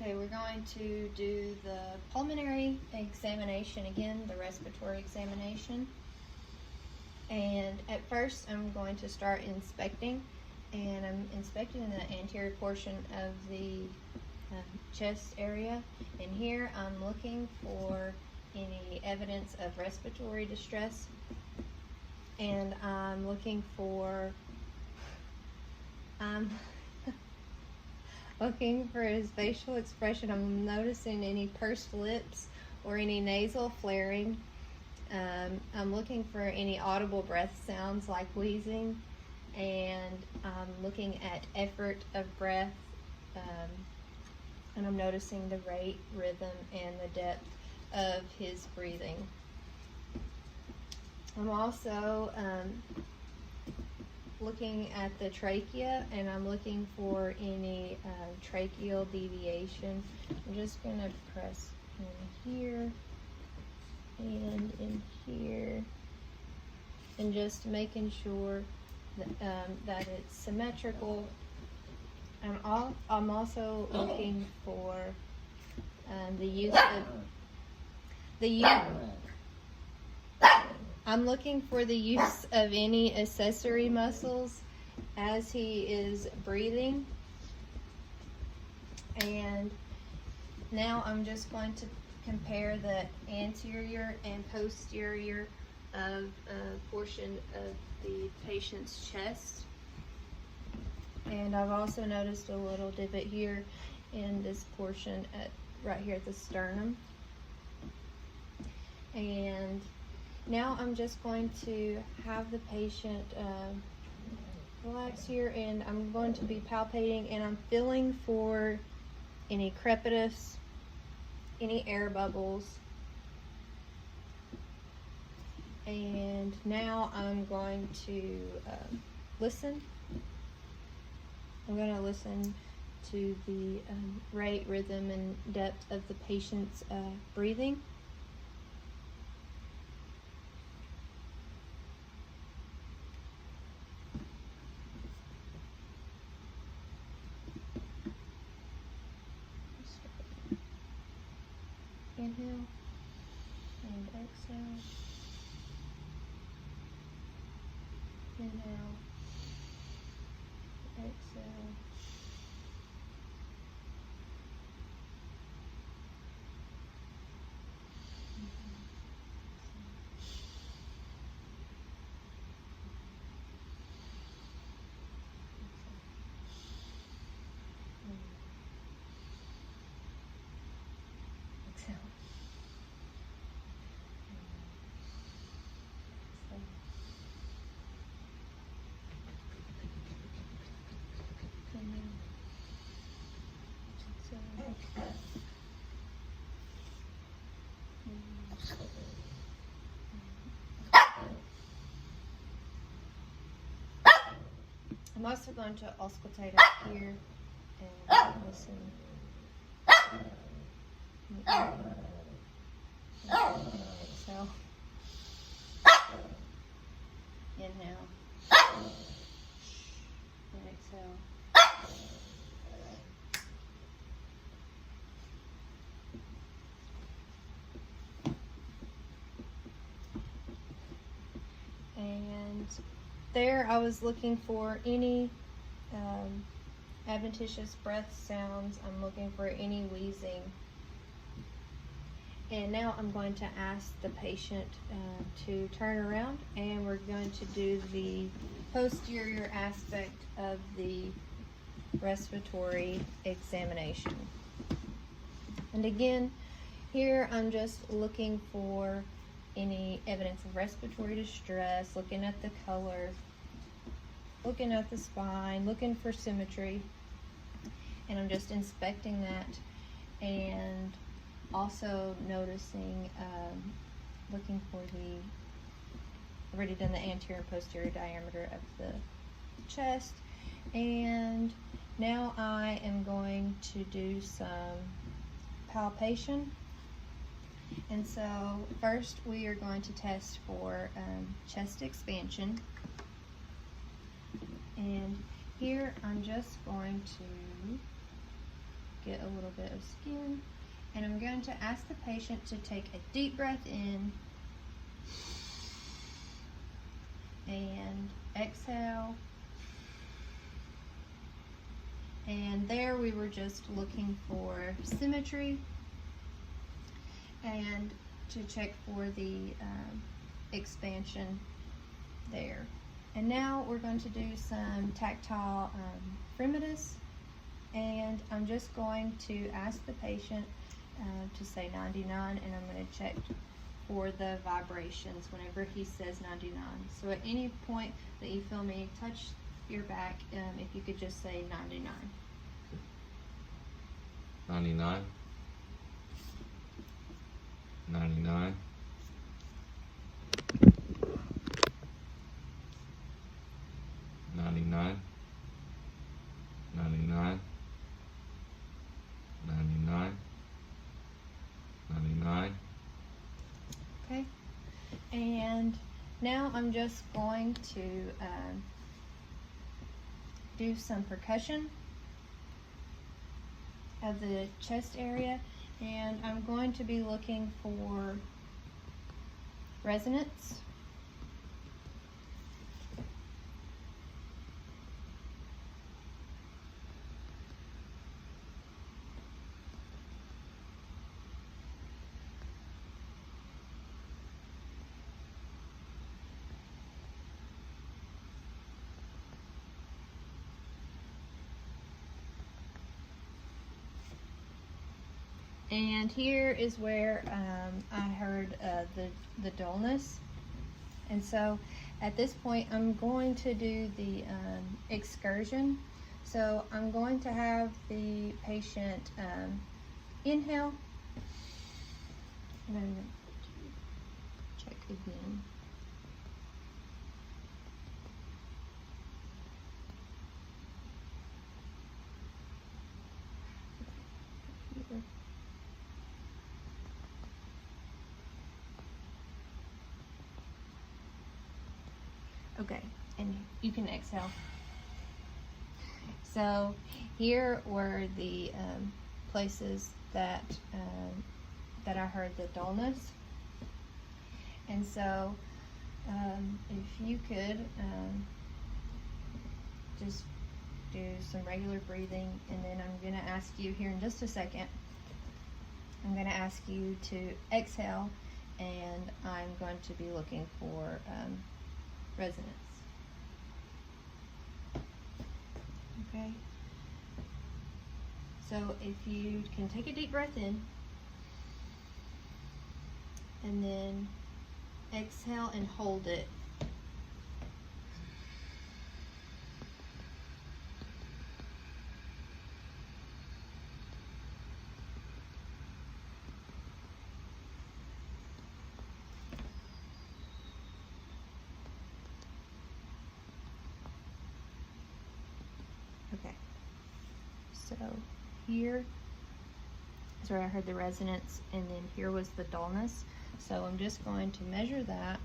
Okay, we're going to do the pulmonary examination again, the respiratory examination. And at first I'm going to start inspecting, and I'm inspecting the anterior portion of the chest area. And here I'm looking for any evidence of respiratory distress, and I'm looking for looking for his facial expression. I'm noticing any pursed lips or any nasal flaring. I'm looking for any audible breath sounds like wheezing, and I'm looking at effort of breath, and I'm noticing the rate, rhythm, and the depth of his breathing. I'm also looking at the trachea, and I'm looking for any tracheal deviation. I'm just going to press in here and in here, and just making sure that it's symmetrical. I'm also looking for the use of I'm looking for the use of any accessory muscles as he is breathing. And now I'm just going to compare the anterior and posterior of a portion of the patient's chest. And I've also noticed a little divot here in this portion right here at the sternum. And now I'm just going to have the patient relax here, and I'm going to be palpating, and I'm feeling for any crepitus, any air bubbles. And now I'm going to listen. I'm going to listen to the rate, rhythm, and depth of the patient's breathing. Inhale and exhale. Inhale, exhale. Exhale. I'm also going to auscultate up here and listen. Exhale. Inhale. And exhale. And there I was looking for any adventitious breath sounds. I'm looking for any wheezing. And now I'm going to ask the patient to turn around, and we're going to do the posterior aspect of the respiratory examination. And again, here I'm just looking for any evidence of respiratory distress, looking at the color, looking at the spine, looking for symmetry, and I'm just inspecting that, and also noticing, looking for I've already done the anterior and posterior diameter of the chest, and now I am going to do some palpation. And so first we are going to test for chest expansion, and here I'm just going to get a little bit of skin. And I'm going to ask the patient to take a deep breath in and exhale. And there we were just looking for symmetry and to check for the expansion there. And now we're going to do some tactile fremitus, and I'm just going to ask the patient to say 99, and I'm going to check for the vibrations whenever he says 99. So at any point that you feel me touch your back, if you could just say 99. 99. 99. 99. 99. 99. 99. Okay, and now I'm just going to do some percussion of the chest area, and I'm going to be looking for resonance. And here is where I heard the dullness. And so at this point, I'm going to do the excursion. So I'm going to have the patient inhale. And I'm going to check again. Okay, and you can exhale. So here were the places that that I heard the dullness. And so if you could just do some regular breathing, and then I'm going to ask you here in just a second, I'm going to ask you to exhale, and I'm going to be looking for resonance. Okay. So if you can take a deep breath in, and then exhale and hold it. Okay, so here is where I heard the resonance, and then here was the dullness. So I'm just going to measure that.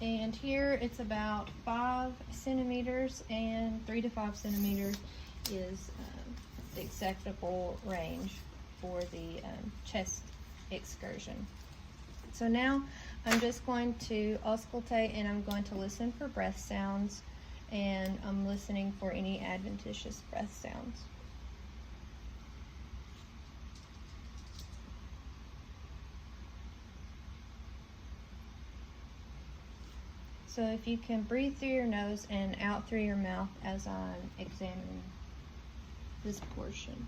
And here it's about 5 centimeters, and 3 to 5 centimeters is the acceptable range for the chest excursion. So now I'm just going to auscultate, and I'm going to listen for breath sounds, and I'm listening for any adventitious breath sounds. So if you can breathe through your nose and out through your mouth as I'm examining this portion.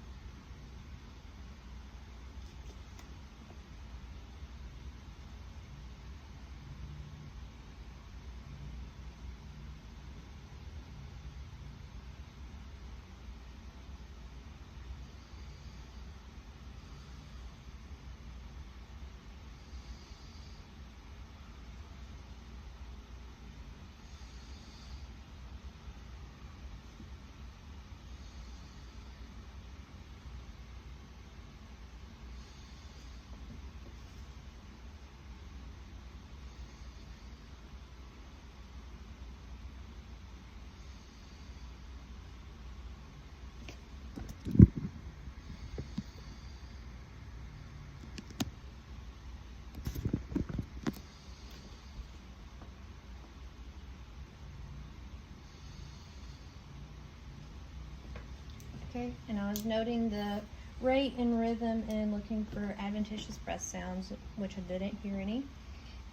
Okay, and I was noting the rate and rhythm and looking for adventitious breath sounds, which I didn't hear any.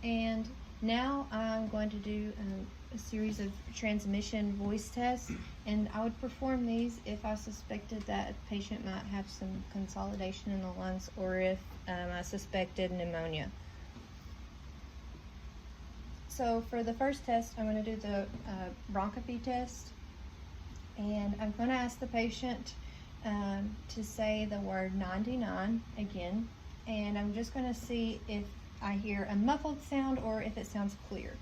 And now I'm going to do a series of transmission voice tests, and I would perform these if I suspected that a patient might have some consolidation in the lungs, or if I suspected pneumonia. So for the first test, I'm going to do the bronchoscopy test, and I'm going to ask the patient to say the word 99 again, and I'm just going to see if I hear a muffled sound or if it sounds clear.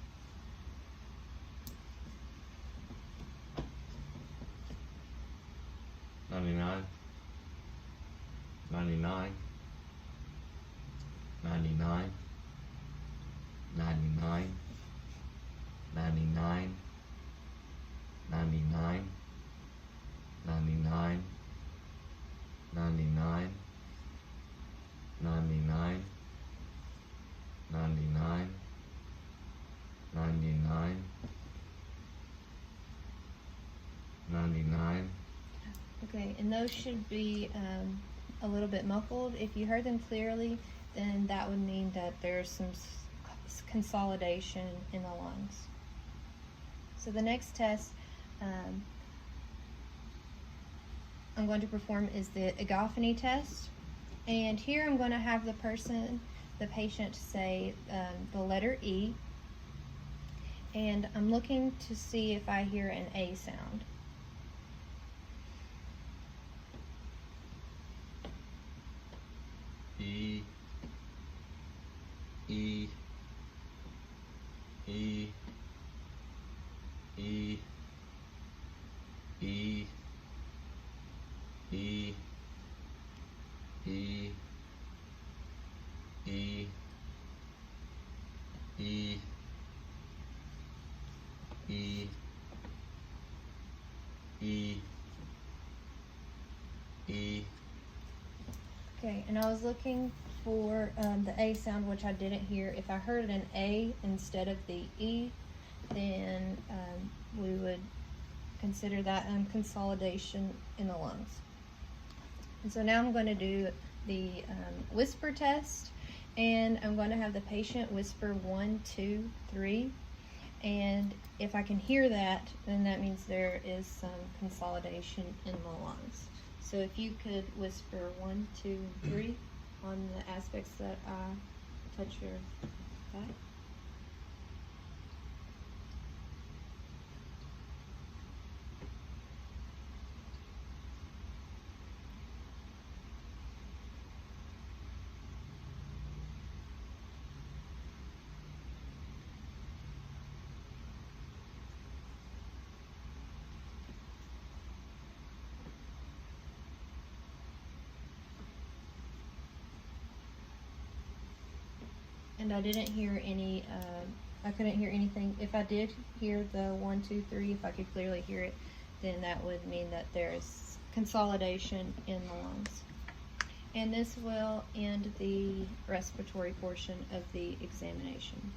Ninety-nine. 99. 99. 99. 99. 99. 99. 99. 99. 99. 99. 99. Okay, and those should be a little bit muffled. If you heard them clearly, then that would mean that there's some consolidation in the lungs. So the next test I'm going to perform is the egophony test. And here I'm going to have the patient say the letter E. And I'm looking to see if I hear an A sound. E. E. E. E. E. E. E. E. E. E. E. E. Okay, and I was looking for the A sound, which I didn't hear. If I heard an A instead of the E, then we would consider that consolidation in the lungs. And so now I'm going to do the whisper test, and I'm going to have the patient whisper 1, 2, 3, and if I can hear that, then that means there is some consolidation in the lungs. So if you could whisper 1, 2, 3 on the aspects that I touch your back. And I didn't hear any, I couldn't hear anything. If I did hear the 1, 2, 3, if I could clearly hear it, then that would mean that there is consolidation in the lungs. And this will end the respiratory portion of the examination.